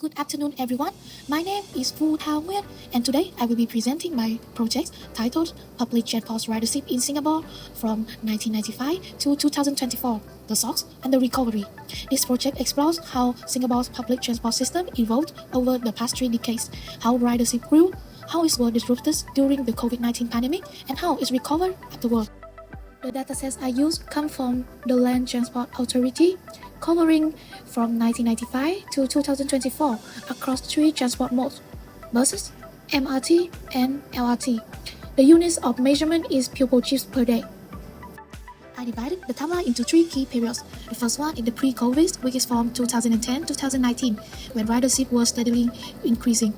Good afternoon, everyone. My name is Thao Nguyen, and today I will be presenting my project titled Public Transport Ridership in Singapore from 1995 to 2024, the Source and the Recovery. This project explores how Singapore's public transport system evolved over the past 3 decades, how ridership grew, how it was disrupted during the COVID-19 pandemic, and how it recovered afterward. The datasets I used come from the Land Transport Authority, covering from 1995 to 2024 across 3 transport modes: buses, MRT, and LRT. The units of measurement is pupil trips per day. I divided the timeline into 3 key periods. The first one is the pre-COVID, which is from 2010 to 2019, when ridership was steadily increasing.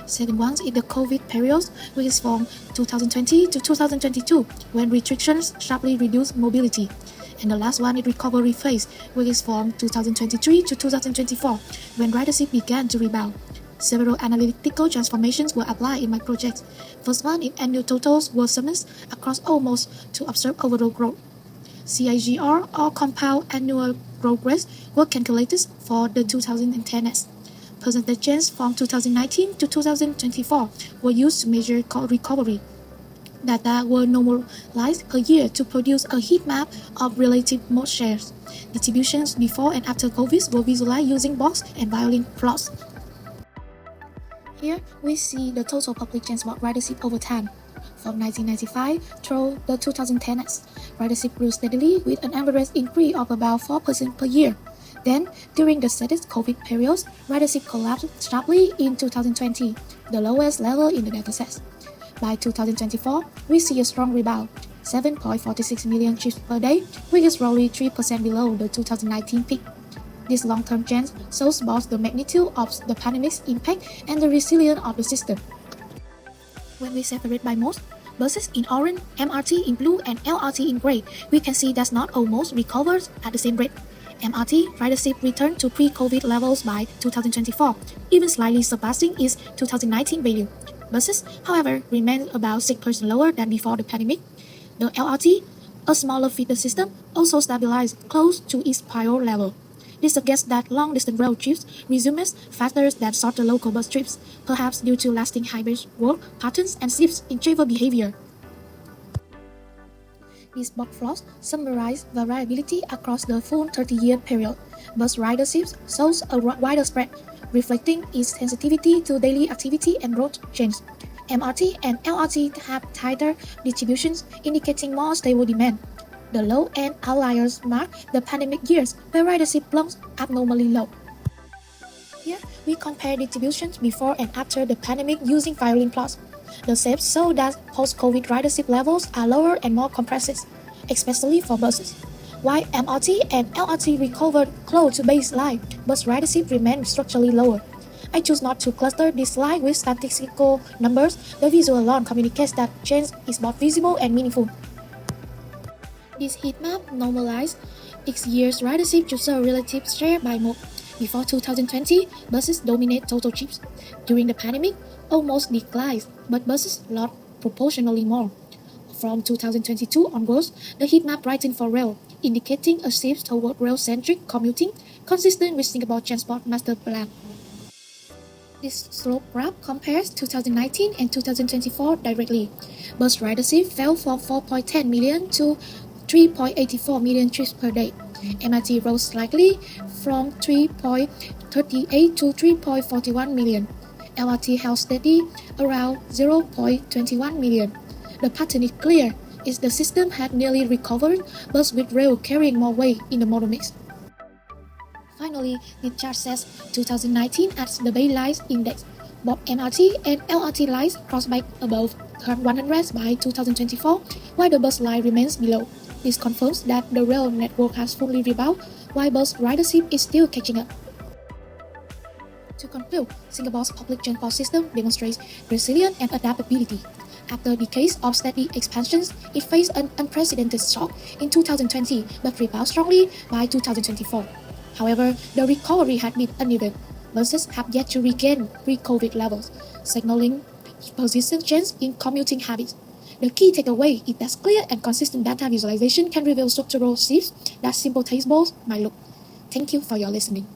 Second one is the COVID period, which is from 2020 to 2022, when restrictions sharply reduced mobility. And the last one is recovery phase, which is from 2023 to 2024, when ridership began to rebound. Several analytical transformations were applied in my project. First one is annual totals were summed across almost to observe overall growth. CAGR, or compound annual growth rate, were calculated for the 2010s. Percentage change from 2019 to 2024 were used to measure recovery. Data were normalized per year to produce a heat map of relative mode shares. Distributions before and after COVID were visualized using box and violin plots. Here we see the total public transport ridership over time. From 1995 through the 2010s, ridership grew steadily with an average increase of about 4% per year. Then, during the saddest COVID period, ridership collapsed sharply in 2020, the lowest level in the dataset. By 2024, we see a strong rebound, 7.46 million trips per day, which is roughly 3% below the 2019 peak. This long-term trend shows both the magnitude of the pandemic's impact and the resilience of the system. When we separate by mode, buses in orange, MRT in blue, and LRT in gray, we can see that not all modes recovered at the same rate. MRT ridership returned to pre-COVID levels by 2024, even slightly surpassing its 2019 value. Buses, however, remained about 6% lower than before the pandemic. The LRT, a smaller feeder system, also stabilized close to its prior level. This suggests that long-distance road trips resumed faster than shorter local bus trips, perhaps due to lasting hybrid work patterns and shifts in travel behavior. These box plots summarize variability across the full 30-year period. Bus ridership shows a wider spread, reflecting its sensitivity to daily activity and road change. MRT and LRT have tighter distributions, indicating more stable demand. The low-end outliers mark the pandemic years, where ridership plunged abnormally low. Here, we compare distributions before and after the pandemic using violin plots. The shapes show that post-COVID ridership levels are lower and more compressed, especially for buses. While MRT and LRT recovered close to baseline, bus ridership remained structurally lower. I choose not to cluster this slide with statistical numbers. The visual alone communicates that change is both visible and meaningful. This heat map normalized each year's ridership to show relative share by mode. Before 2020, buses dominate total trips. During the pandemic, almost declined, but buses lost proportionally more. From 2022 onwards, the heat map brightened for rail, indicating a shift toward rail-centric commuting, consistent with Singapore Transport Master Plan. This slope graph compares 2019 and 2024 directly. Bus ridership fell from 4.10 million to 3.84 million trips per day. MRT rose slightly from 3.38 to 3.41 million. LRT held steady around 0.21 million. The pattern is clear, is the system had nearly recovered, but with rail carrying more weight in the model mix. Finally, the chart says 2019 as the baseline index. Both MRT and LRT lines crossed back above 100 by 2024, while the bus line remains below. This confirms that the rail network has fully rebounded, while bus ridership is still catching up. To conclude, Singapore's public transport system demonstrates resilience and adaptability. After decades of steady expansions, it faced an unprecedented shock in 2020 but rebounded strongly by 2024. However, the recovery had been uneven. Buses have yet to regain pre-COVID levels, signaling persistent change in commuting habits. The key takeaway is that clear and consistent data visualization can reveal structural shifts that simple tables might look. Thank you for your listening.